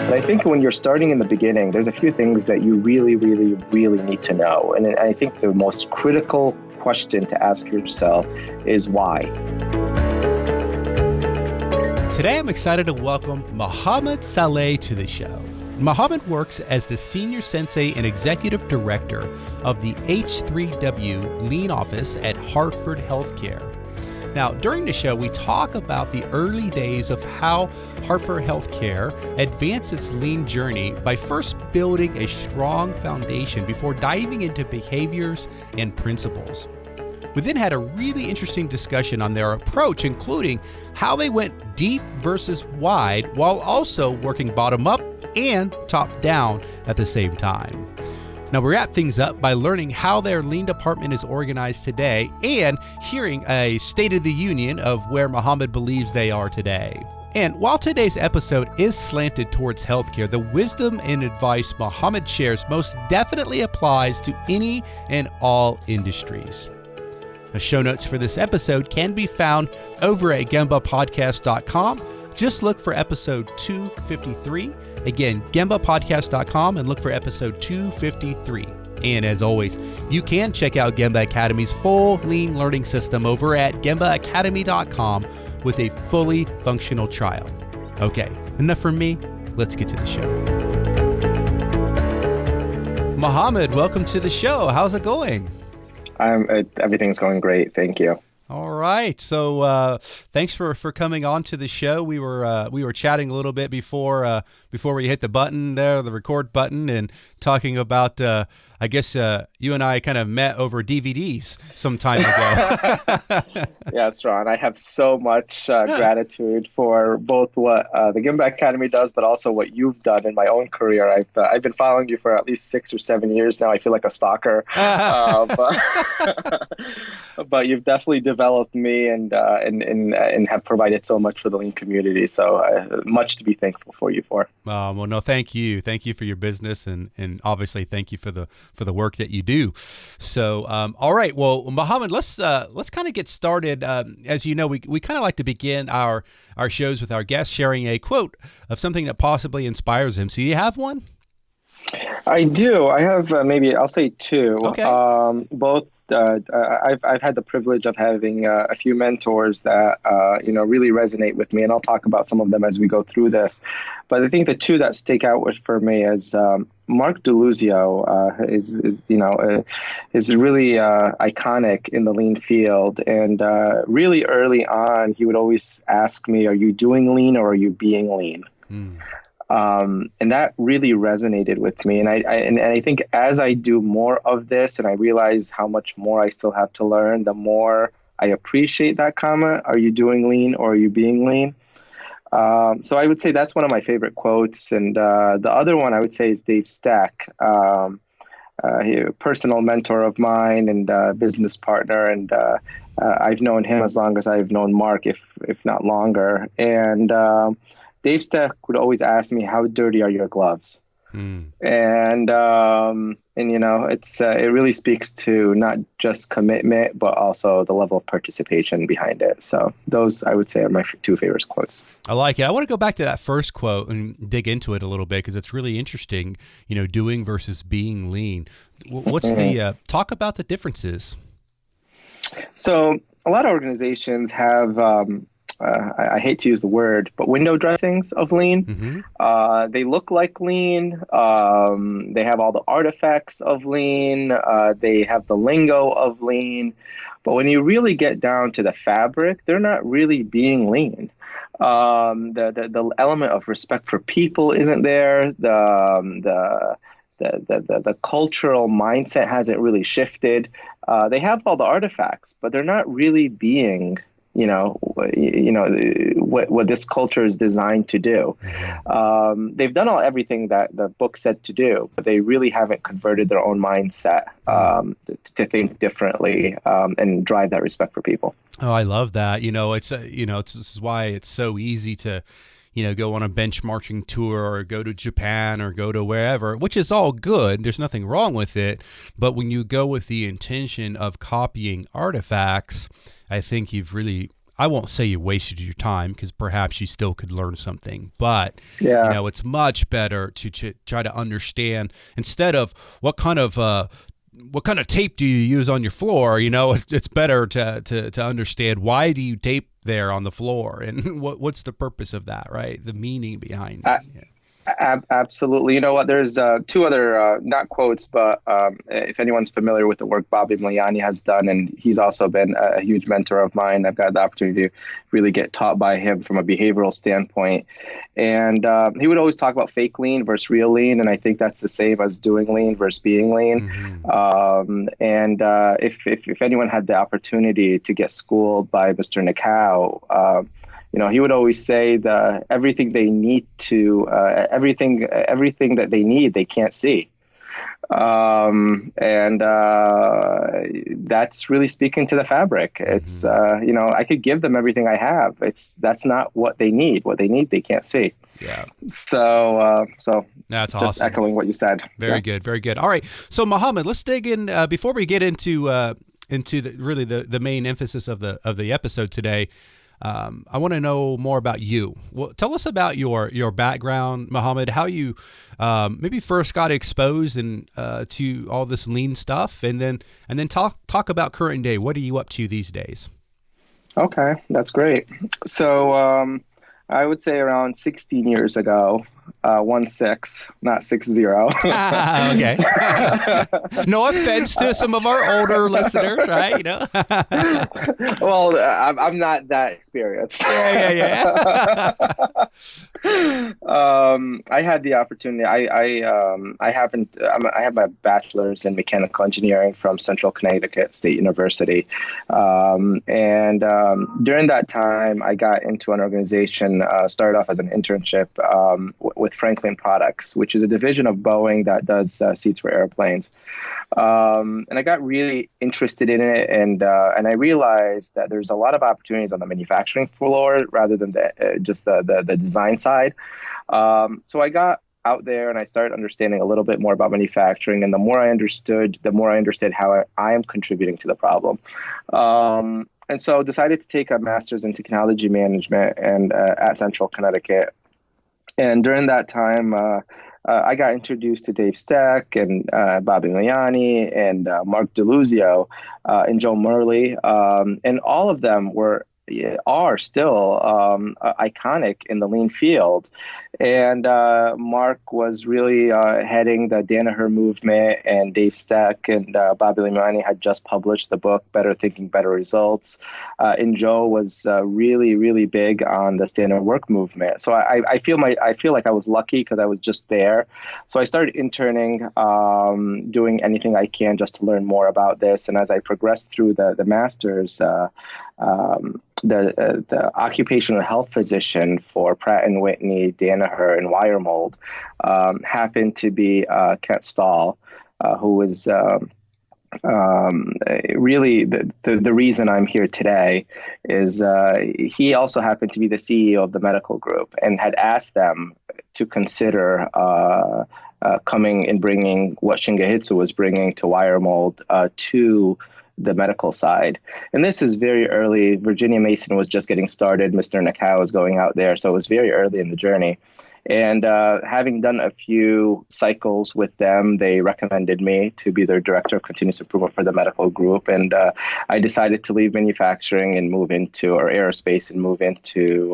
And I think when you're starting in the beginning, there's a few things that you really, really, really need to know. And I think the most critical question to ask yourself is why. Today, I'm excited to welcome Mohamed Saleh to the show. Mohamed works as the Senior Sensei and Executive Director of the H3W Lean Office at Hartford Healthcare. Now, during the show, we talk about the early days of how Hartford Healthcare advanced its lean journey by first building a strong foundation before diving into behaviors and principles. We then had a really interesting discussion on their approach, including how they went deep versus wide while also working bottom up and top down at the same time. Now, we wrap things up by learning how their lean department is organized today and hearing a state of the union of where Mohamed believes they are today. And while today's episode is slanted towards healthcare, the wisdom and advice Mohamed shares most definitely applies to any and all industries. The show notes for this episode can be found over at gembapodcast.com. Just look for episode 253. Again, gembapodcast.com and look for episode 253. And as always, you can check out Gemba Academy's full lean learning system over at gembaacademy.com with a fully functional trial. Okay, enough from me. Let's get to the show. Mohamed, welcome to the show. How's it going? Everything's going great. Thank you. All right. So thanks for coming on to the show. We were chatting a little bit before we hit the button there, the record button, and talking about I guess you and I kind of met over DVDs some time ago. Yes, Ron. I have so much gratitude for both what the Gemba Academy does, but also what you've done in my own career. I've been following you for at least 6 or 7 years now. I feel like a stalker, but you've definitely developed me and have provided so much for the lean community. So much to be thankful for you for. Well, no, thank you for your business and obviously thank you for the work that you do. So, all right. Well, Mohamed, let's kind of get started. As you know, we kind of like to begin our shows with our guests sharing a quote of something that possibly inspires them. So you have one? I do. I have maybe I'll say two. Okay. Both. I've had the privilege of having a few mentors that really resonate with me, and I'll talk about some of them as we go through this. But I think the two that stick out for me is Mark DeLuzio is really iconic in the lean field, and really early on he would always ask me, "Are you doing lean or are you being lean?" And that really resonated with me. And I think as I do more of this and I realize how much more I still have to learn, the more I appreciate that comment. Are you doing lean or are you being lean? So I would say that's one of my favorite quotes. And the other one I would say is Dave Stack, a personal mentor of mine and business partner. And I've known him as long as I've known Mark, if not longer. And Dave Stack would always ask me, "How dirty are your gloves?" And it really speaks to not just commitment, but also the level of participation behind it. So those, I would say, are my two favorite quotes. I like it. I want to go back to that first quote and dig into it a little bit because it's really interesting. Doing versus being lean. What's the talk about the differences? So a lot of organizations have. I hate to use the word, but window dressings of lean. Mm-hmm. They look like lean. They have all the artifacts of lean. They have the lingo of lean. But when you really get down to the fabric, they're not really being lean. The element of respect for people isn't there. The cultural mindset hasn't really shifted. They have all the artifacts, but they're not really being what this culture is designed to do. They've done everything that the book said to do, but they really haven't converted their own mindset to think differently and drive that respect for people. Oh, I love that. This is why it's so easy to go on a benchmarking tour or go to Japan or go to wherever, which is all good. There's nothing wrong with it. But when you go with the intention of copying artifacts, I think you've really I won't say you wasted your time, because perhaps you still could learn something, but Yeah. it's much better to try to understand, instead of what kind of tape do you use on your floor. It's better to understand, why do you tape there on the floor, and what's the purpose of that, right? The meaning behind it. Yeah. Absolutely. You know what? There's two other, not quotes, but if anyone's familiar with the work Bobby Miliani has done, and he's also been a huge mentor of mine. I've got the opportunity to really get taught by him from a behavioral standpoint. And he would always talk about fake lean versus real lean. And I think that's the same as doing lean versus being lean. If anyone had the opportunity to get schooled by Mr. Nakao, he would always say everything they need to, everything that they need, they can't see. That's really speaking to the fabric. It's, I could give them everything I have. That's not what they need. What they need, they can't see. Yeah. So that's just awesome. Echoing what you said. Very good. Very good. All right. So Mohamed, let's dig in, before we get into the main emphasis of the episode today. I want to know more about you. Well, tell us about your background, Mohamed, how you maybe first got exposed to all this lean stuff, and then talk about current day. What are you up to these days? Okay, that's great. So I would say around 16 years ago, 16, not 60. Okay. No offense to some of our older listeners, right? Well, I'm not that experienced. Yeah. I had the opportunity. I have my bachelor's in mechanical engineering from Central Connecticut State University, and during that time, I got into an organization. Started off as an internship with Franklin Products, which is a division of Boeing that does seats for airplanes. And I got really interested in it, and I realized that there's a lot of opportunities on the manufacturing floor rather than just the design side. So I got out there and I started understanding a little bit more about manufacturing. And the more I understood how I am contributing to the problem. And so decided to take a master's in technology management and at Central Connecticut. And during that time, I got introduced to Dave Steck and Bobby Miliani and Mark DeLuzio and Joe Murley. And all of them are still iconic in the lean field. And Mark was really heading the Danaher movement, and Dave Steck and Bobby Miliani had just published the book Better Thinking, Better Results. And Joe was really, really big on the standard work movement. So I feel like I was lucky because I was just there. So I started interning, doing anything I can just to learn more about this. And as I progressed through the master's, the occupational health physician for Pratt & Whitney, Danaher, and Wiremold happened to be Kent Stahl, who was really the reason I'm here today. Is he also happened to be the CEO of the medical group and had asked them to consider coming and bringing what Shingehitsu was bringing to Wiremold to the medical side. And this is very early. Virginia Mason was just getting started. Mr. Nakao was going out there. So it was very early in the journey. And having done a few cycles with them, they recommended me to be their director of continuous improvement for the medical group. And I decided to leave manufacturing and move into, or aerospace, and move into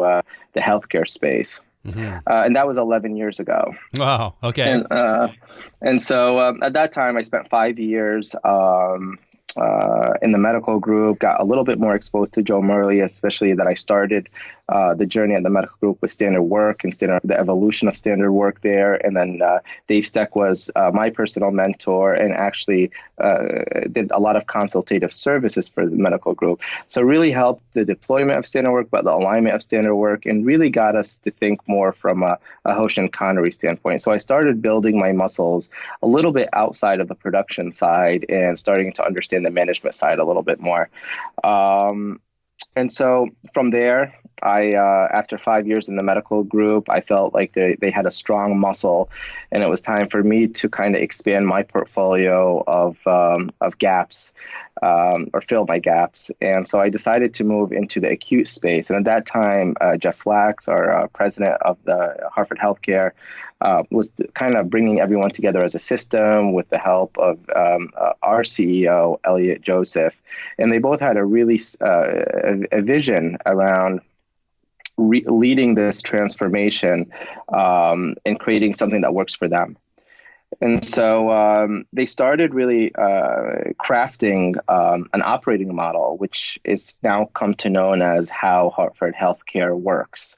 the healthcare space. Mm-hmm. And that was 11 years ago. Wow. Okay. And so at that time, I spent 5 years in the medical group, got a little bit more exposed to Joe Murley, especially that I started the journey at the medical group with standard work and the evolution of standard work there. And then Dave Steck was my personal mentor and actually did a lot of consultative services for the medical group. So really helped the deployment of standard work, but the alignment of standard work, and really got us to think more from a Hoshin Connery standpoint. So I started building my muscles a little bit outside of the production side and starting to understand the management side a little bit more. And so from there, After 5 years in the medical group, I felt like they had a strong muscle, and it was time for me to kind of expand my portfolio of gaps, or fill my gaps. And so I decided to move into the acute space. And at that time, Jeff Flax, our president of the Hartford Healthcare, was kind of bringing everyone together as a system with the help of our CEO, Elliot Joseph. And they both had a really a vision around leading this transformation, and creating something that works for them. And so they started really crafting an operating model, which is now come to known as how Hartford Healthcare works.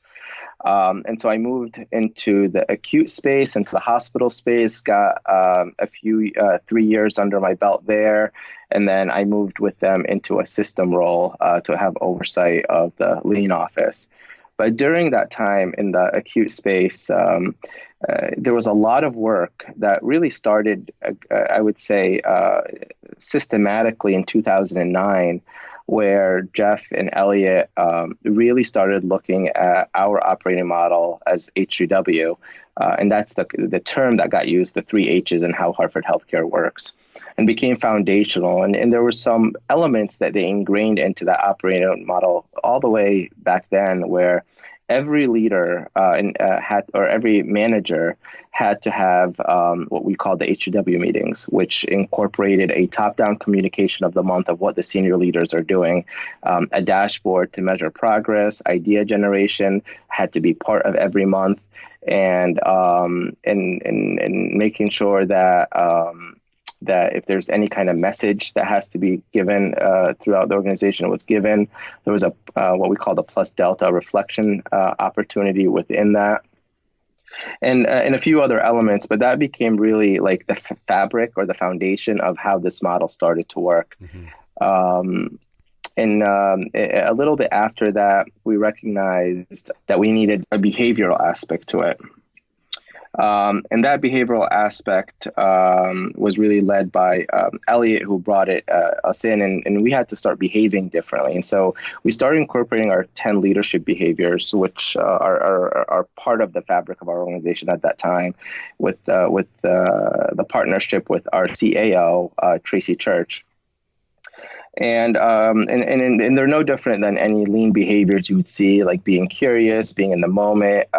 And so I moved into the acute space, into the hospital space, got a few 3 years under my belt there. And then I moved with them into a system role to have oversight of the lean office. But during that time in the acute space, there was a lot of work that really started, I would say, systematically in 2009, where Jeff and Elliot really started looking at our operating model as H3W. And that's the term that got used, the 3 H's, and how Hartford Healthcare works, and became foundational. And there were some elements that they ingrained into that operating model all the way back then, where every leader or every manager had to have what we call the H2W meetings, which incorporated a top-down communication of the month of what the senior leaders are doing, a dashboard to measure progress, idea generation had to be part of every month, and making sure that that if there's any kind of message that has to be given throughout the organization, it was given. There was a what we call the plus delta reflection opportunity within that, and a few other elements. But that became really like the fabric or the foundation of how this model started to work. Mm-hmm. And a little bit after that, we recognized that we needed a behavioral aspect to it. And that behavioral aspect was really led by Elliot, who brought us in, and we had to start behaving differently. And so we started incorporating our 10 leadership behaviors, which are part of the fabric of our organization at that time, with the partnership with our CAO, Tracy Church. And they're no different than any lean behaviors you would see, like being curious, being in the moment,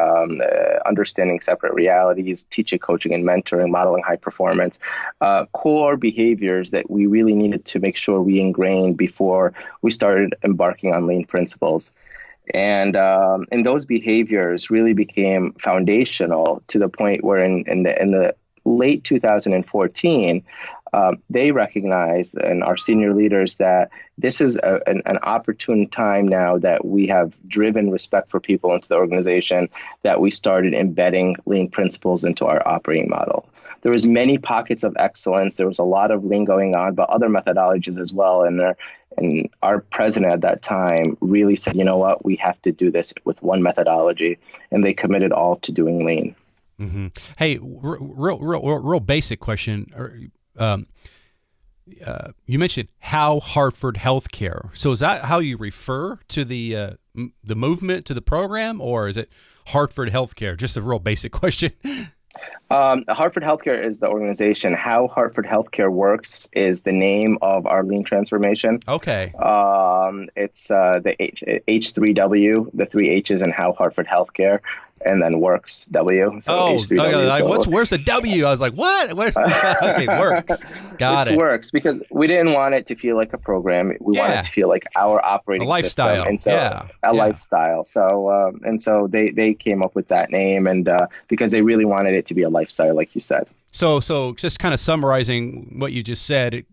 understanding separate realities, teaching, coaching, and mentoring, modeling high performance, core behaviors that we really needed to make sure we ingrained before we started embarking on lean principles. And those behaviors really became foundational to the point where in the late 2014, they recognize, and our senior leaders, that this is an opportune time now that we have driven respect for people into the organization, that we started embedding lean principles into our operating model. There was many pockets of excellence. There was a lot of lean going on, but other methodologies as well. And our president at that time really said, you know what, we have to do this with one methodology. And they committed all to doing lean. Mm-hmm. Hey, real basic question. You mentioned how Hartford Healthcare. So is that how you refer to the movement, to the program, or is it Hartford Healthcare? Just a real basic question. Hartford Healthcare is the organization. How Hartford Healthcare works is the name of our lean transformation. Okay. It's the H3W, the 3 H's, and how Hartford Healthcare, and then works W. So H3W. Where's the W? I was like, what? Okay, works. Got it. It works because we didn't want it to feel like a program. We wanted it to feel like our operating lifestyle. System. And so lifestyle. So so they came up with that name, and because they really wanted it to be a lifestyle, like you said. So just kind of summarizing what you just said, it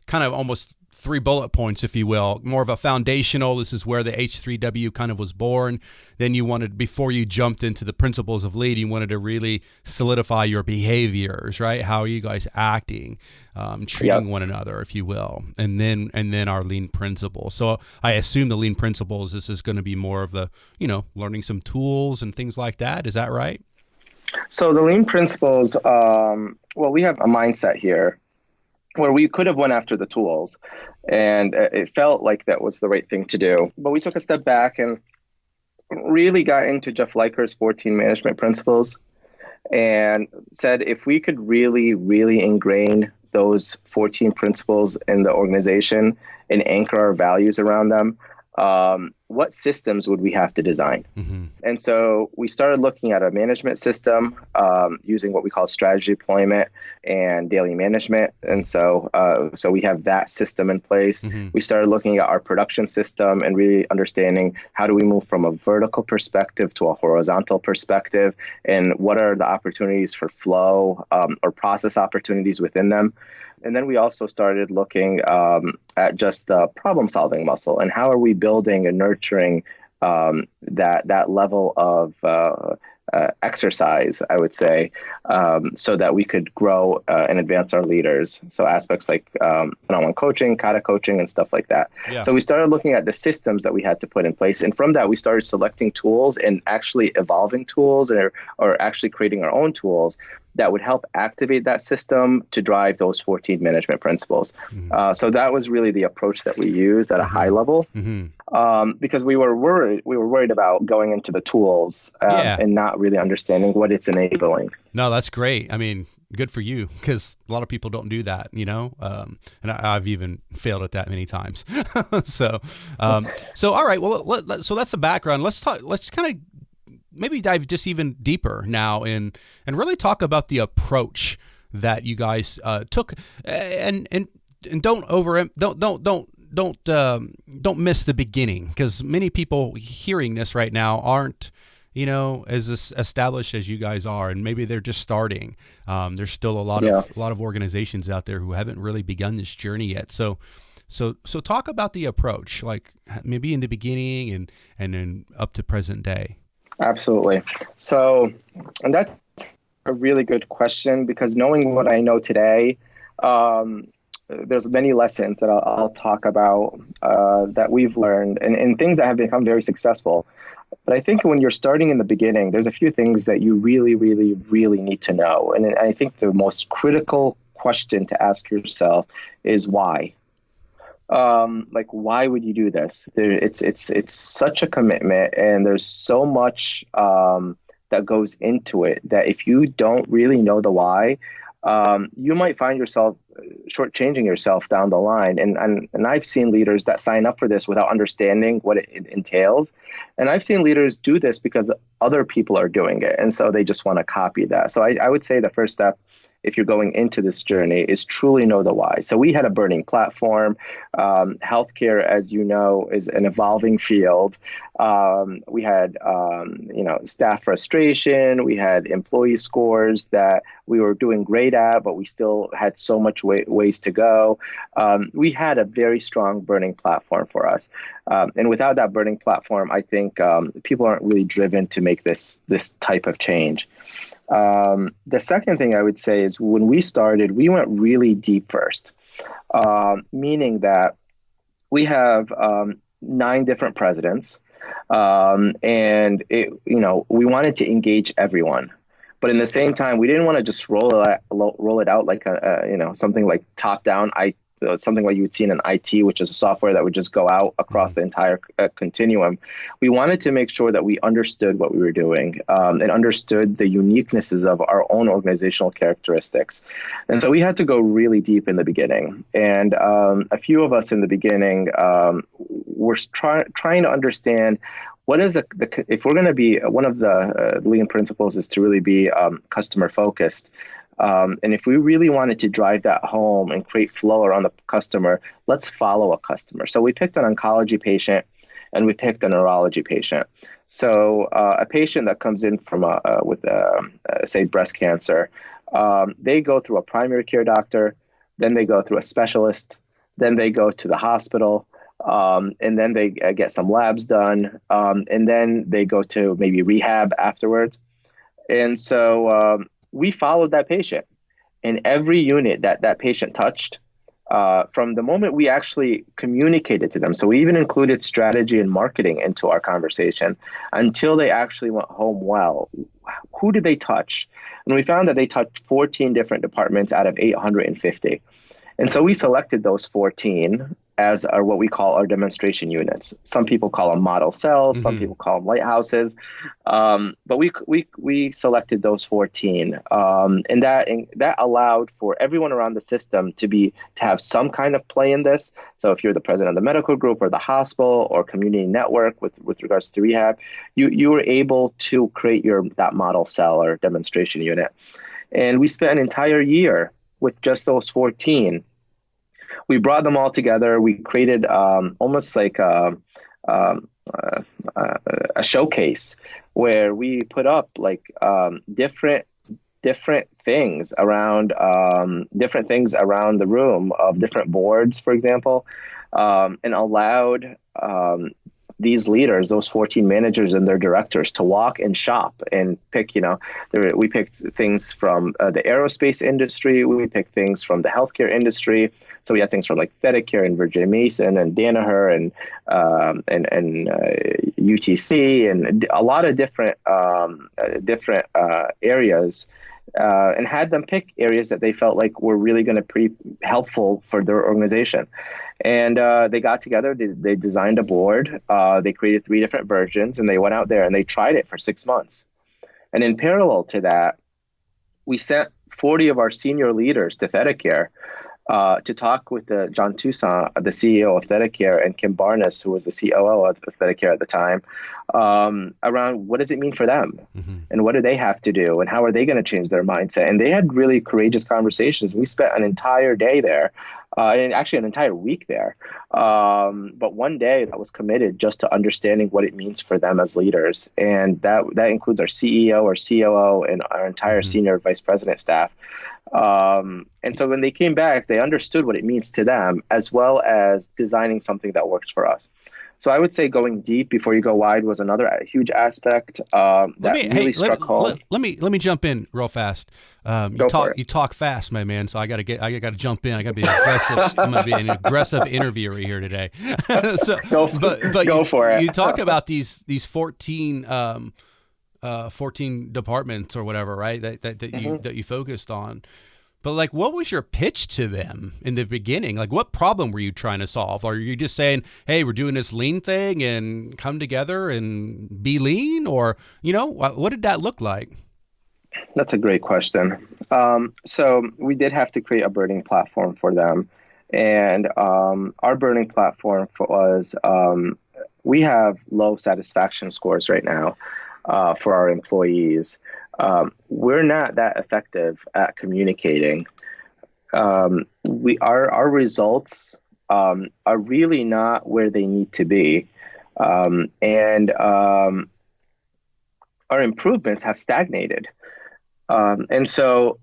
kind of almost 3 bullet points, if you will, more of a foundational. This is where the H3W kind of was born. Then you wanted, before you jumped into the principles of lead, you wanted to really solidify your behaviors, right? How are you guys acting, treating one another, if you will, and then our lean principles. So I assume the lean principles, this is going to be more of the, learning some tools and things like that. Is that right? So the lean principles, we have a mindset here where we could have went after the tools, and it felt like that was the right thing to do. But we took a step back and really got into Jeff Liker's 14 management principles and said if we could really, really ingrain those 14 principles in the organization and anchor our values around them, what systems would we have to design? Mm-hmm. And so we started looking at a management system using what we call strategy deployment and daily management. And so we have that system in place. Mm-hmm. We started looking at our production system and really understanding how do we move from a vertical perspective to a horizontal perspective, and what are the opportunities for flow or process opportunities within them. And then we also started looking at just the problem-solving muscle and how are we building and nurturing that level of exercise, I would say, so that we could grow and advance our leaders. So aspects like one-on-one coaching, kata coaching, and stuff like that. Yeah. So we started looking at the systems that we had to put in place. And from that, we started selecting tools and actually evolving tools or actually creating our own tools that would help activate that system to drive those 14 management principles. Mm-hmm. So that was really the approach that we used at a high level, because we were worried about going into the tools and not really understanding what it's enabling. No, that's great. I mean, good for you, because a lot of people don't do that, and I've even failed at that many times. So all right. Well, so that's the background. Let's kind of maybe dive just even deeper now and really talk about the approach that you guys took, and don't miss the beginning, because many people hearing this right now aren't as established as you guys are, and maybe they're just starting. There's still a lot of organizations out there who haven't really begun this journey yet. So talk about the approach, like maybe in the beginning and then up to present day. Absolutely. So, and that's a really good question, because knowing what I know today, there's many lessons that I'll talk about that we've learned and things that have become very successful. But I think when you're starting in the beginning, there's a few things that you really, really, really need to know. And I think the most critical question to ask yourself is why? Why would you do this? It's such a commitment, and there's so much that goes into it that if you don't really know the why, you might find yourself shortchanging yourself down the line. And I've seen leaders that sign up for this without understanding what it entails. And I've seen leaders do this because other people are doing it, and so they just want to copy that. So I would say the first step, if you're going into this journey, is truly know the why. So we had a burning platform. Healthcare, as you know, is an evolving field. We had, staff frustration. We had employee scores that we were doing great at, but we still had so much ways to go. We had a very strong burning platform for us. And without that burning platform, I think people aren't really driven to make this type of change. The second thing I would say is when we started, we went really deep first, meaning that we have 9 different presidents, and we wanted to engage everyone. But in the same time, we didn't want to just roll it out like something like top down. Something like you would see in an IT, which is a software that would just go out across the entire continuum. We wanted to make sure that we understood what we were doing and understood the uniquenesses of our own organizational characteristics. And so we had to go really deep in the beginning. And a few of us in the beginning were trying to understand what is if we're going to be, one of the lean principles is to really be customer focused. And if we really wanted to drive that home and create flow around the customer, let's follow a customer. So we picked an oncology patient and we picked a neurology patient. So a patient that comes in from with say breast cancer, they go through a primary care doctor, then they go through a specialist, then they go to the hospital, and then they get some labs done, and then they go to maybe rehab afterwards. And so we followed that patient in every unit that patient touched, from the moment we actually communicated to them. So we even included strategy and marketing into our conversation until they actually went home well. Who did they touch? And we found that they touched 14 different departments out of 850. And so we selected those 14 as our what we call our demonstration units. Some people call them model cells, some people call them lighthouses, but we selected those 14, and that allowed for everyone around the system to have some kind of play in this. So if you're the president of the medical group or the hospital or community network with regards to rehab, you were able to create that model cell or demonstration unit, and we spent an entire year with just those 14. We brought them all together. We created almost like a showcase where we put up like different things around the room of different boards, for example, and allowed these leaders, those 14 managers and their directors, to walk and shop and pick, we picked things from the aerospace industry. We picked things from the healthcare industry. So we had things from like Medicare and Virgin Mason and Danaher and UTC and a lot of different areas, and had them pick areas that they felt like were really going to be helpful for their organization. And they got together, they designed a board, they created 3 different versions, and they went out there and they tried it for 6 months. And in parallel to that, we sent 40 of our senior leaders to ThedaCare to talk with John Toussaint, the CEO of ThedaCare, and Kim Barnes, who was the COO of ThedaCare at the time, around what does it mean for them, and what do they have to do, and how are they going to change their mindset. And they had really courageous conversations. We spent an entire day there, and actually an entire week there, but one day that was committed just to understanding what it means for them as leaders. And that includes our CEO, our COO, and our entire senior vice president staff. And so when they came back, they understood what it means to them, as well as designing something that works for us. So I would say going deep before you go wide was another huge aspect struck home. Let me jump in real fast. You talk fast, my man. So I got to jump in. I got to be aggressive. I'm going to be an aggressive interviewer here today. But go for it. You talk about these 14 departments or whatever, right? That you focused on. But like, what was your pitch to them in the beginning? Like, what problem were you trying to solve? Or are you just saying, hey, we're doing this lean thing and come together and be lean? Or, what did that look like? That's a great question. So we did have to create a burning platform for them. And our burning platform was, we have low satisfaction scores right now for our employees. We're not that effective at communicating. Our results are really not where they need to be, and our improvements have stagnated. And so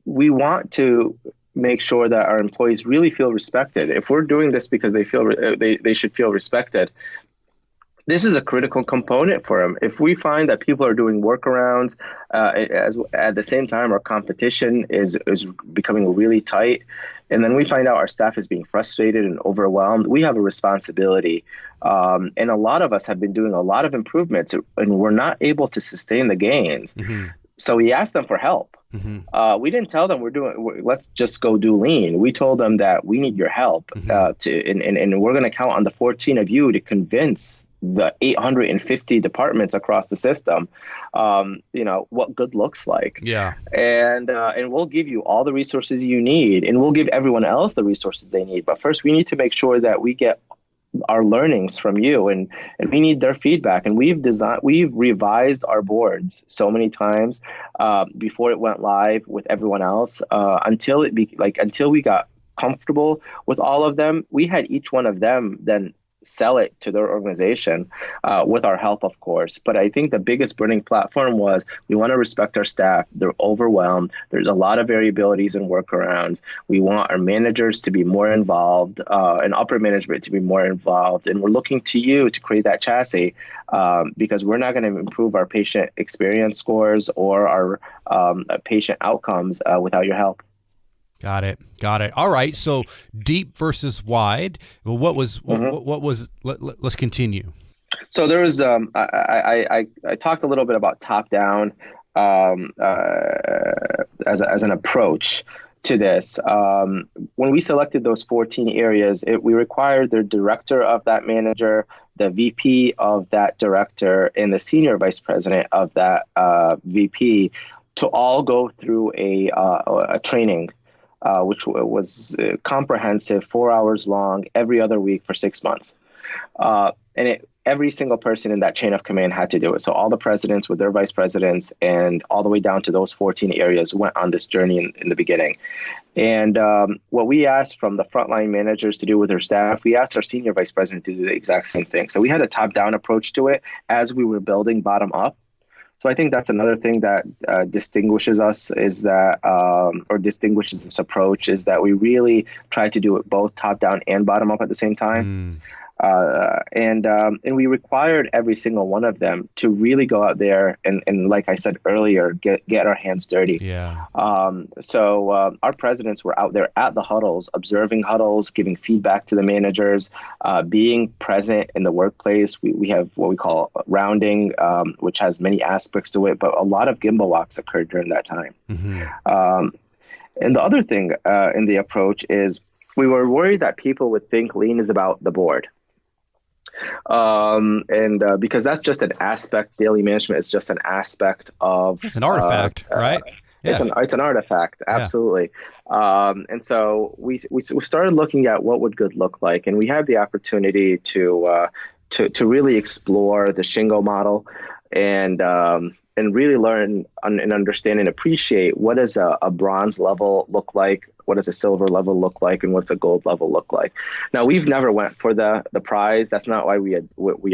we want to make sure that our employees really feel respected. If we're doing this because they feel they should feel respected, this is a critical component for them. If we find that people are doing workarounds, at the same time our competition is becoming really tight, and then we find out our staff is being frustrated and overwhelmed, we have a responsibility. And a lot of us have been doing a lot of improvements, and we're not able to sustain the gains. So we asked them for help. We didn't tell them let's just go do lean. We told them that we need your help, and we're going to count on the 14 of you to convince the 850 departments across the system, what good looks like. Yeah. And we'll give you all the resources you need, and we'll give everyone else the resources they need. But first, we need to make sure that we get our learnings from you, and we need their feedback. And we've revised our boards so many times before it went live with everyone else, until we got comfortable with all of them. We had each one of them then sell it to their organization, with our help, of course. But I think the biggest burning platform was we want to respect our staff. They're overwhelmed. There's a lot of variabilities and workarounds. We want our managers to be more involved, and upper management to be more involved. And we're looking to you to create that chassis, because we're not going to improve our patient experience scores or our patient outcomes without your help. Got it. All right. So deep versus wide. Well, what was? Let's continue. So there was. I talked a little bit about top down as an approach to this. When we selected those 14 areas, we required the director of that manager, the VP of that director, and the senior vice president of that VP to all go through a training, which was comprehensive, 4 hours long, every other week for 6 months. Every single person in that chain of command had to do it. So all the presidents with their vice presidents and all the way down to those 14 areas went on this journey in the beginning. And what we asked from the frontline managers to do with their staff, we asked our senior vice president to do the exact same thing. So we had a top-down approach to it as we were building bottom-up. So I think that's another thing that distinguishes us is that, or distinguishes this approach, is that we really try to do it both top-down and bottom-up at the same time. And we required every single one of them to really go out there and like I said earlier, get our hands dirty. Yeah. So our presidents were out there at the huddles, observing huddles, giving feedback to the managers, being present in the workplace. We have what we call rounding, which has many aspects to it, but a lot of gimbal walks occurred during that time. And the other thing in the approach is we were worried that people would think lean is about the board. Because that's just an aspect, daily management is just an aspect of it's an artifact, right? Yeah. It's an artifact, absolutely. And so we started looking at what would good look like, and we had the opportunity to really explore the Shingo model and really learn and understand and appreciate what does a bronze level look like, what does a silver level look like, and what's a gold level look like. Now, we've never went for the prize. That's not why we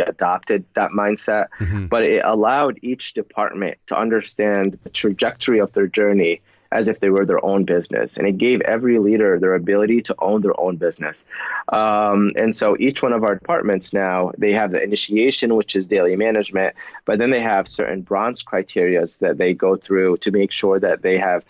adopted that mindset, but it allowed each department to understand the trajectory of their journey as if they were their own business. And it gave every leader their ability to own their own business. And so each one of our departments now, they have the initiation, which is daily management, but then they have certain bronze criteria that they go through to make sure that they have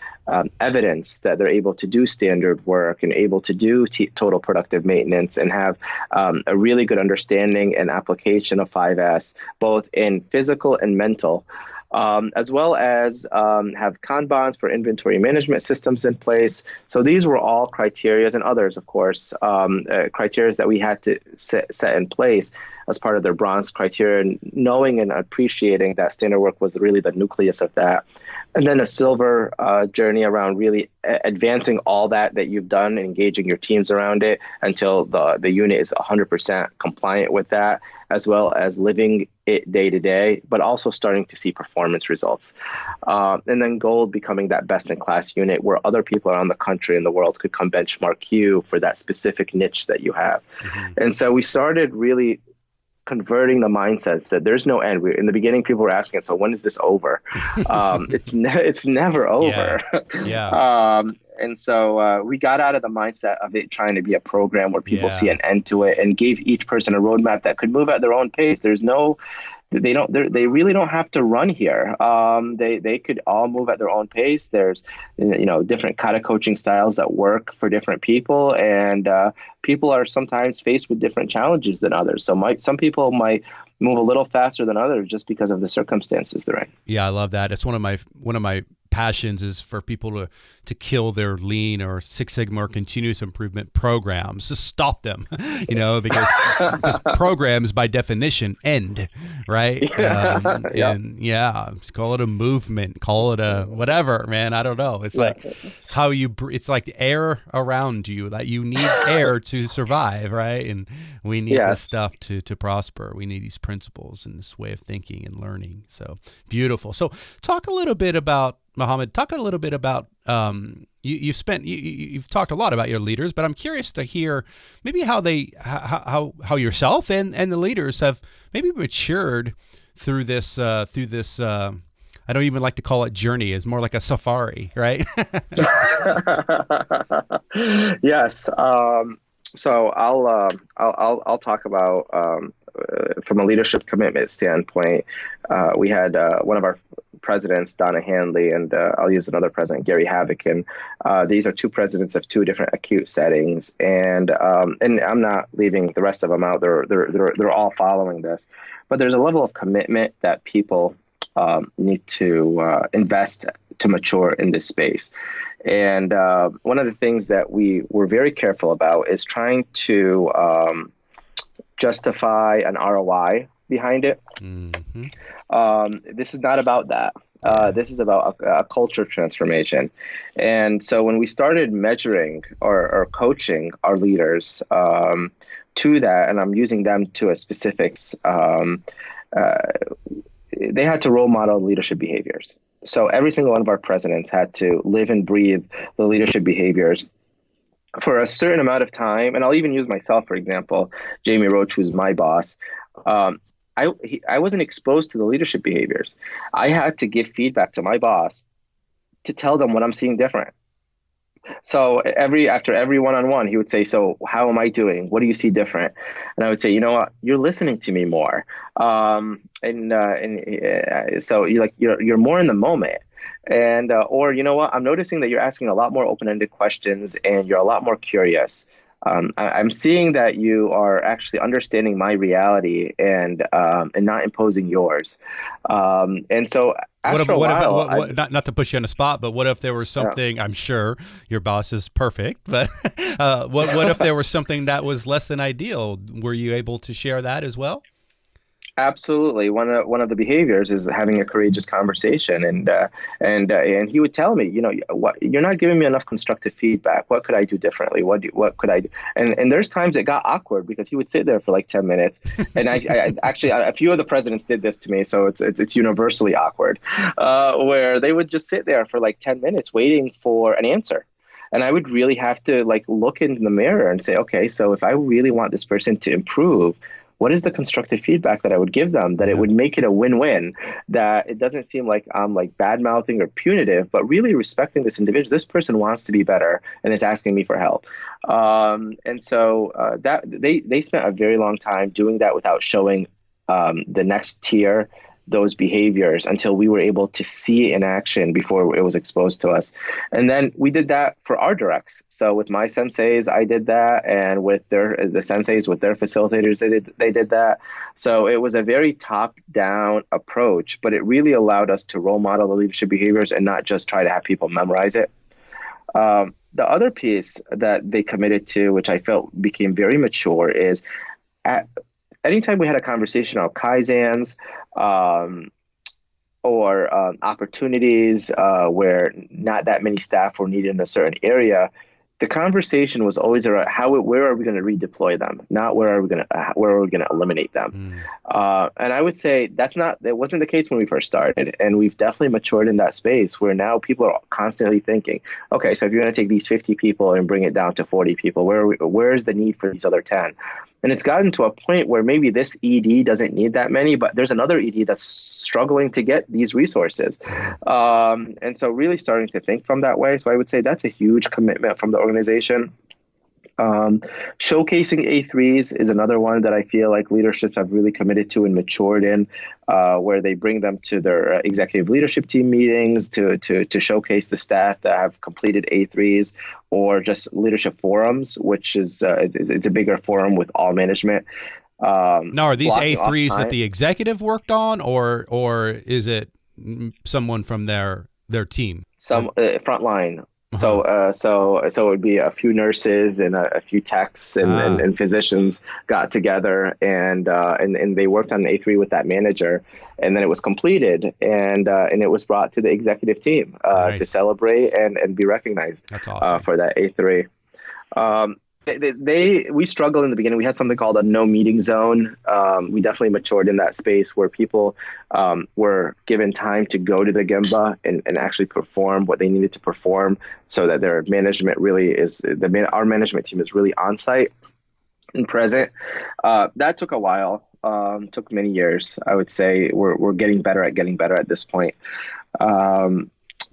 evidence that they're able to do standard work and able to do total productive maintenance and have a really good understanding and application of 5S, both in physical and mental. As well as have Kanbans for inventory management systems in place. So these were all criteria, and others, of course, criteria that we had to set in place as part of their bronze criteria, knowing and appreciating that standard work was really the nucleus of that. And then a silver journey around really advancing all that you've done and engaging your teams around it until the unit is 100% compliant with that, as well as living it day to day, but also starting to see performance results. And then gold becoming that best-in-class unit where other people around the country and the world could come benchmark you for that specific niche that you have. And so we started really converting the mindsets that there's no end. In the beginning, people were asking, so when is this over? It's never over. And so we got out of the mindset of it trying to be a program where people see an end to it, and gave each person a roadmap that could move at their own pace. They really don't have to run here. They could all move at their own pace. There's, different kata coaching styles that work for different people, and people are sometimes faced with different challenges than others. So some people might move a little faster than others just because of the circumstances they're in. Yeah, I love that. It's one of my passions is for people to kill their lean or Six Sigma or continuous improvement programs, to stop them, because programs by definition end, right? Call it a movement, call it a whatever, man. I don't know. It's like, it's how it's like air around you, that you need air to survive, right? And we need this stuff to prosper. We need these principles and this way of thinking and learning. So beautiful. So talk a little bit about, Mohamed, you've talked a lot about your leaders, but I'm curious to hear maybe how yourself and the leaders have maybe matured through this I don't even like to call it journey. It's more like a safari, right? Yes. So I'll talk about from a leadership commitment standpoint. We had one of our presidents, Donna Handley, and I'll use another president, Gary Havoc. These are two presidents of two different acute settings, and I'm not leaving the rest of them out. They're all following this, but there's a level of commitment that people need to invest to mature in this space. And one of the things that we were very careful about is trying to justify an ROI behind it. This is not about that. This is about a culture transformation. And so when we started measuring or coaching our leaders to that, and I'm using them to a specifics, they had to role model leadership behaviors. So every single one of our presidents had to live and breathe the leadership behaviors for a certain amount of time. And I'll even use myself, for example, Jamie Roach, who's my boss. I wasn't exposed to the leadership behaviors. I had to give feedback to my boss to tell them what I'm seeing different. So after every one-on-one, he would say, "So how am I doing? What do you see different?" And I would say, "You know what? You're listening to me more, so you're more in the moment." And or you know what? I'm noticing that you're asking a lot more open-ended questions, and you're a lot more curious. I'm seeing that you are actually understanding my reality and not imposing yours. And so after a while, not to push you on the spot, but what if there was something? I'm sure your boss is perfect, but what if there was something that was less than ideal? Were you able to share that as well? Absolutely. One of the behaviors is having a courageous conversation, and he would tell me, what, you're not giving me enough constructive feedback. What could I do differently? What could I do? And there's times it got awkward because he would sit there for like 10 minutes, and I actually a few of the presidents did this to me, so it's universally awkward, where they would just sit there for like 10 minutes waiting for an answer. And I would really have to look in the mirror and say, okay, so if I really want this person to improve, what is the constructive feedback that I would give them that it would make it a win-win, that it doesn't seem like I'm bad-mouthing or punitive, but really respecting this individual. This person wants to be better and is asking me for help. And so that they spent a very long time doing that without showing the next tier those behaviors until we were able to see it in action before it was exposed to us. And then we did that for our directs. So with my senseis, I did that, and with the senseis, with their facilitators, they did that. So it was a very top-down approach, but it really allowed us to role model the leadership behaviors and not just try to have people memorize it. The other piece that they committed to, which I felt became very mature, is anytime we had a conversation on Kaizens or opportunities where not that many staff were needed in a certain area, the conversation was always around where are we going to redeploy them, not where are we going to eliminate them. And I would say that wasn't the case when we first started, and we've definitely matured in that space where now people are constantly thinking, okay, so if you're going to take these 50 people and bring it down to 40 people, where is the need for these other 10? And it's gotten to a point where maybe this ED doesn't need that many, but there's another ED that's struggling to get these resources. And so really starting to think from that way. So I would say that's a huge commitment from the organization. Showcasing A3s is another one that I feel like leaderships have really committed to and matured in, where they bring them to their executive leadership team meetings to showcase the staff that have completed A3s, or just leadership forums, which is it's a bigger forum with all management. Now, are these A3s that the executive worked on, or is it someone from their team? Some frontline. So it would be a few nurses and a few techs and physicians got together and they worked on the A3 with that manager, and then it was completed and it was brought to the executive team to celebrate and be recognized. That's awesome. For that A3. We struggled in the beginning. We had something called a no meeting zone. We definitely matured in that space where people were given time to go to the Gemba and actually perform what they needed to perform, so that their management really our management team is really on site and present. That took a while. Took many years. I would say we're getting better at this point.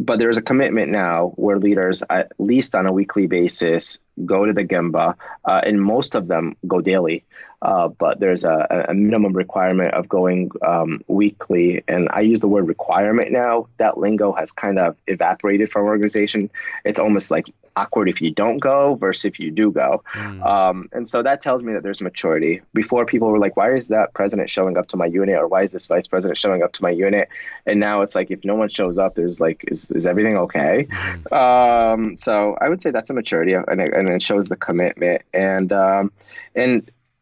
But there's a commitment now where leaders, at least on a weekly basis, go to the Gemba, and most of them go daily. but there's a minimum requirement of going weekly. And I use the word requirement now. That lingo has kind of evaporated from organization. It's almost like awkward if you don't go versus if you do go. And so that tells me that there's maturity. Before, people were like, why is that president showing up to my unit? Or why is this vice president showing up to my unit? And now it's like, if no one shows up, there's like, is everything okay? So I would say that's a maturity, and it shows the commitment. And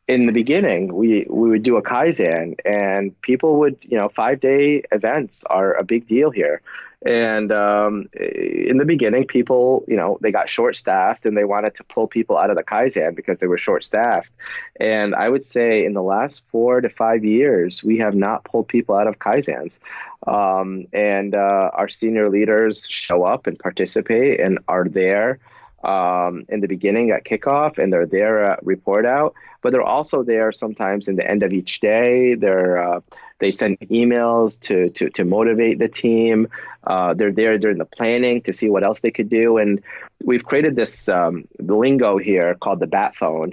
in the beginning, we would do a Kaizen, and people would, 5-day events are a big deal here. And in the beginning, people, they got short-staffed, and they wanted to pull people out of the Kaizen because they were short-staffed. And I would say in the last 4 to 5 years, we have not pulled people out of Kaizens. And our senior leaders show up and participate and are there in the beginning at kickoff, and they're there at report out, but they're also there sometimes in the end of each day. They send emails to motivate the team. They're there during the planning to see what else they could do. And we've created this lingo here called the bat phone,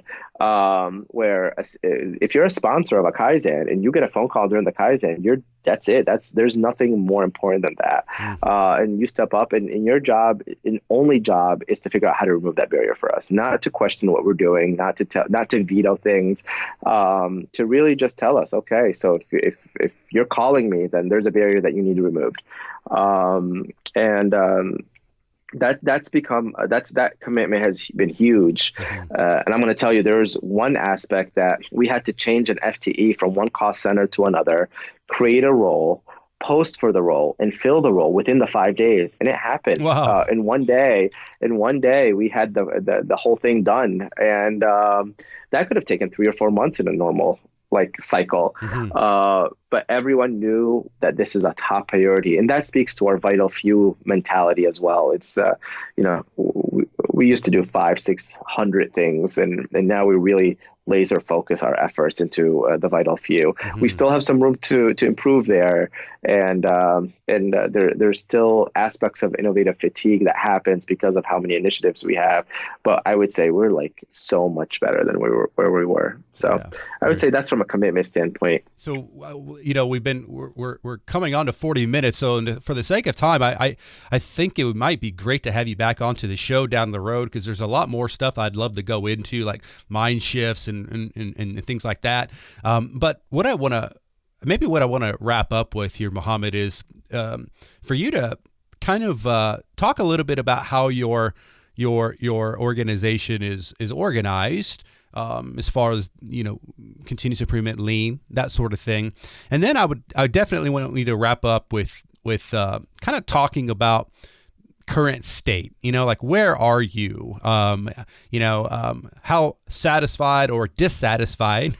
where if you're a sponsor of a Kaizen and you get a phone call during the Kaizen, that's it. There's nothing more important than that. And you step up, and your job, only job, is to figure out how to remove that barrier for us, not to question what we're doing, not to veto things, to really just tell us, okay, so if you're calling me, then there's a barrier that you need removed. That commitment has been huge. And I'm going to tell you, there's one aspect that we had to change an FTE from one cost center to another, create a role, post for the role, and fill the role within the 5 days. And it happened. Wow. In one day, we had the whole thing done. And that could have taken 3 or 4 months in a normal cycle. But everyone knew that this is a top priority. And that speaks to our vital few mentality as well. It's, we used to do 500-600 things, and now we really laser focus our efforts into the vital few. We still have some room to improve there, and there's still aspects of innovative fatigue that happens because of how many initiatives we have. But I would say we're so much better than where we were. So yeah. I would say that's from a commitment standpoint. So we're coming on to 40 minutes. So for the sake of time, I think it might be great to have you back onto the show down the road, because there's a lot more stuff I'd love to go into, like mind shifts and things like that. But what I want to wrap up with here, Mohamed, is for you to kind of talk a little bit about how your organization is organized, as far as continuous improvement, lean, that sort of thing. And then I definitely want you to wrap up with kind of talking about current state, where are you, how satisfied or dissatisfied,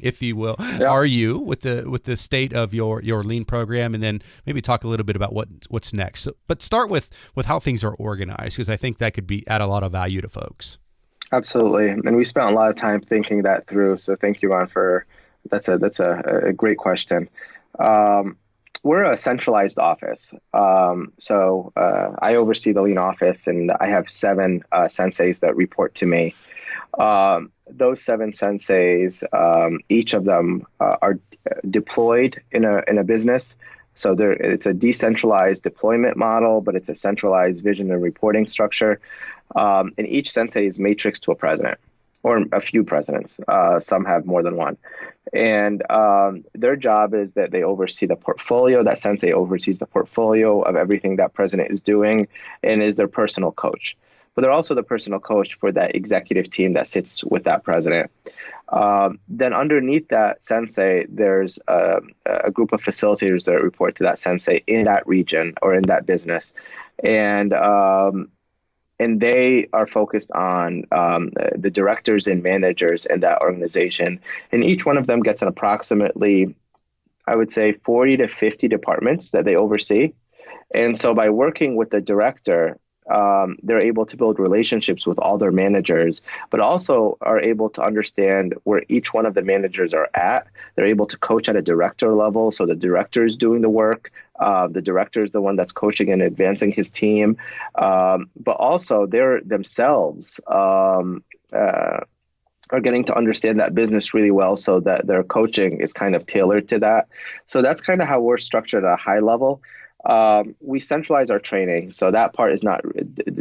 if you will, are you with the state of your lean program, and then maybe talk a little bit about what's next. So, but start with how things are organized, because I think that could add a lot of value to folks. Absolutely. And we spent a lot of time thinking that through. So thank you, Ron, that's a great question. We're a centralized office. So I oversee the lean office, and I have 7 senseis that report to me. Those 7 senseis, each of them are deployed in a business. So it's a decentralized deployment model, but it's a centralized vision and reporting structure. And each sensei is matrixed to a president, or a few presidents. Some have more than one. And their job is that they oversee the portfolio. That sensei oversees the portfolio of everything that president is doing, and is their personal coach. But they're also the personal coach for that executive team that sits with that president. Then underneath that sensei, there's a group of facilitators that report to that sensei in that region or in that business. And they are focused on the directors and managers in that organization. And each one of them gets an approximately, I would say, 40 to 50 departments that they oversee. And so by working with the director, they're able to build relationships with all their managers, but also are able to understand where each one of the managers are at. They're able to coach at a director level. So the director is doing the work. The director is the one that's coaching and advancing his team. But also they're themselves are getting to understand that business really well, so that their coaching is kind of tailored to that. So that's kind of how we're structured at a high level. We centralize our training, so that part is not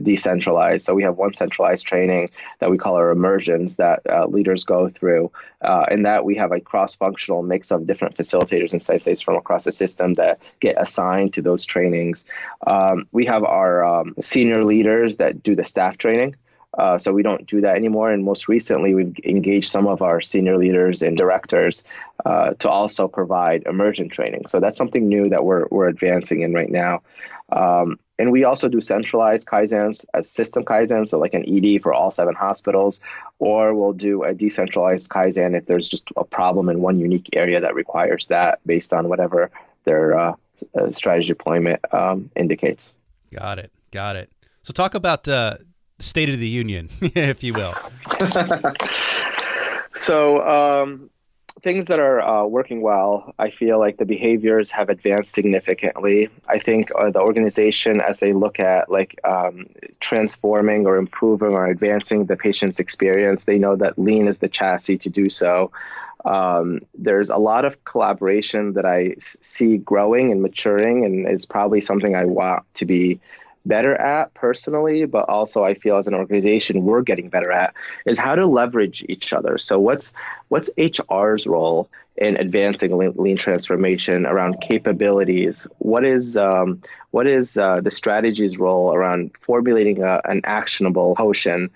decentralized. So we have one centralized training that we call our immersions that leaders go through, and that we have a cross-functional mix of different facilitators and senseis from across the system that get assigned to those trainings. We have our senior leaders that do the staff training. So we don't do that anymore. And most recently, we've engaged some of our senior leaders and directors to also provide immersion training. So that's something new that we're advancing in right now. And we also do centralized Kaizens as system Kaizen, so like an ED for all 7 hospitals, or we'll do a decentralized Kaizen if there's just a problem in one unique area that requires that based on whatever their strategy deployment indicates. Got it. So talk about State of the Union, if you will. So things that are working well, I feel like the behaviors have advanced significantly. I think the organization, as they look at like transforming or improving or advancing the patient's experience, they know that lean is the chassis to do so. There's a lot of collaboration that I see growing and maturing, and is probably something I want to be better at personally, but also I feel as an organization we're getting better at, is how to leverage each other. So what's HR's role in advancing lean transformation around capabilities? What is the strategy's role around formulating an actionable potion?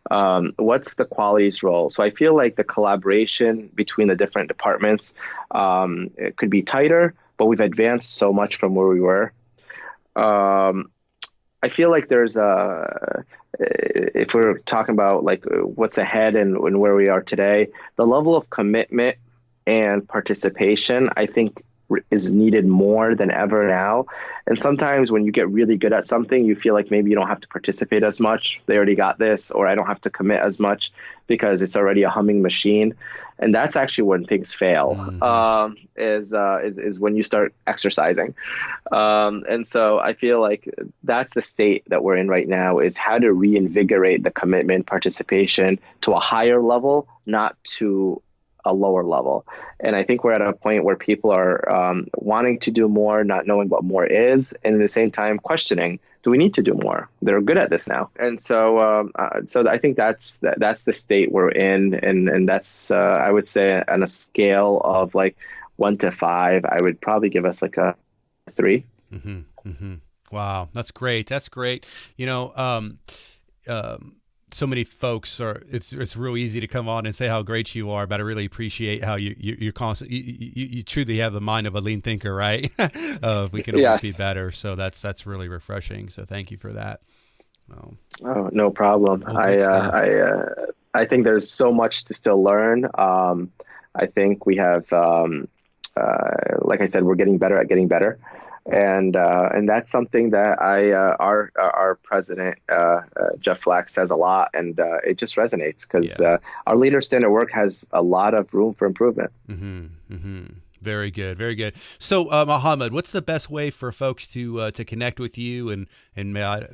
What's the quality's role? So I feel like the collaboration between the different departments it could be tighter, but we've advanced so much from where we were. I feel like there's if we're talking about like what's ahead and where we are today, the level of commitment and participation, I think, is needed more than ever now. And sometimes when you get really good at something, you feel like maybe you don't have to participate as much. They already got this, or I don't have to commit as much because it's already a humming machine. And that's actually when things fail, is when you start exercising. And so I feel like that's the state that we're in right now, is how to reinvigorate the commitment, participation to a higher level, not to a lower level. And I think we're at a point where people are wanting to do more, not knowing what more is, and at the same time questioning, do we need to do more? They're good at this now. And so so I think that's the state we're in. And that's, I would say, on a scale of like 1 to 5, I would probably give us like a 3. Mm-hmm, mm-hmm. Wow. That's great. You know, so many folks it's real easy to come on and say how great you are, but I really appreciate how you're constant. You truly have the mind of a lean thinker, right? We can always be better. So that's really refreshing. So thank you for that. Oh, no problem. I think there's so much to still learn. I think we have, like I said, we're getting better at getting better. And that's something that our president, Jeff Flack, says a lot, and it just resonates because our leader standard work has a lot of room for improvement. Mm-hmm, mm-hmm. Very good, very good. So, Mohamed, what's the best way for folks to connect with you and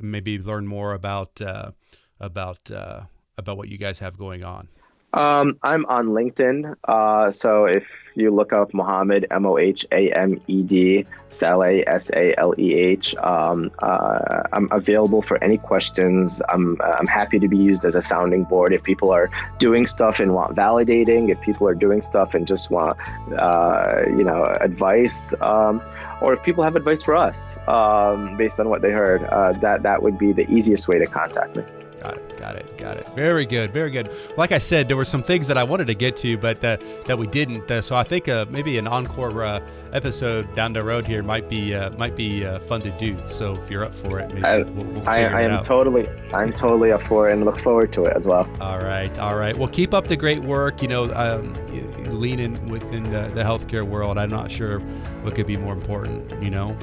maybe learn more about what you guys have going on? I'm on LinkedIn. So if you look up Mohamed, Mohamed, Saleh, Saleh, I'm available for any questions. I'm happy to be used as a sounding board. If people are doing stuff and want validating, if people are doing stuff and just want, advice, or if people have advice for us, based on what they heard, that would be the easiest way to contact me. Got it. Very good, very good. Like I said, there were some things that I wanted to get to, but that we didn't. So I think maybe an encore episode down the road here might be fun to do. So if you're up for it, maybe we'll I'm totally up for it and look forward to it as well. All right. Well, keep up the great work. Leaning within the healthcare world. I'm not sure what could be more important.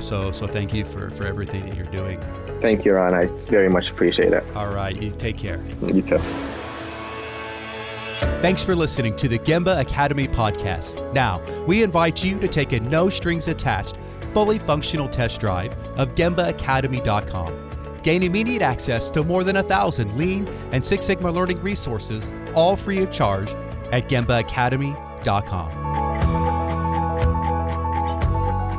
So thank you for everything that you're doing. Thank you, Ron. I very much appreciate it. All right. You take care. You too. Thanks for listening to the Gemba Academy podcast. Now, we invite you to take a no strings attached, fully functional test drive of GembaAcademy.com. Gain immediate access to more than 1,000 Lean and Six Sigma learning resources, all free of charge at GembaAcademy.com.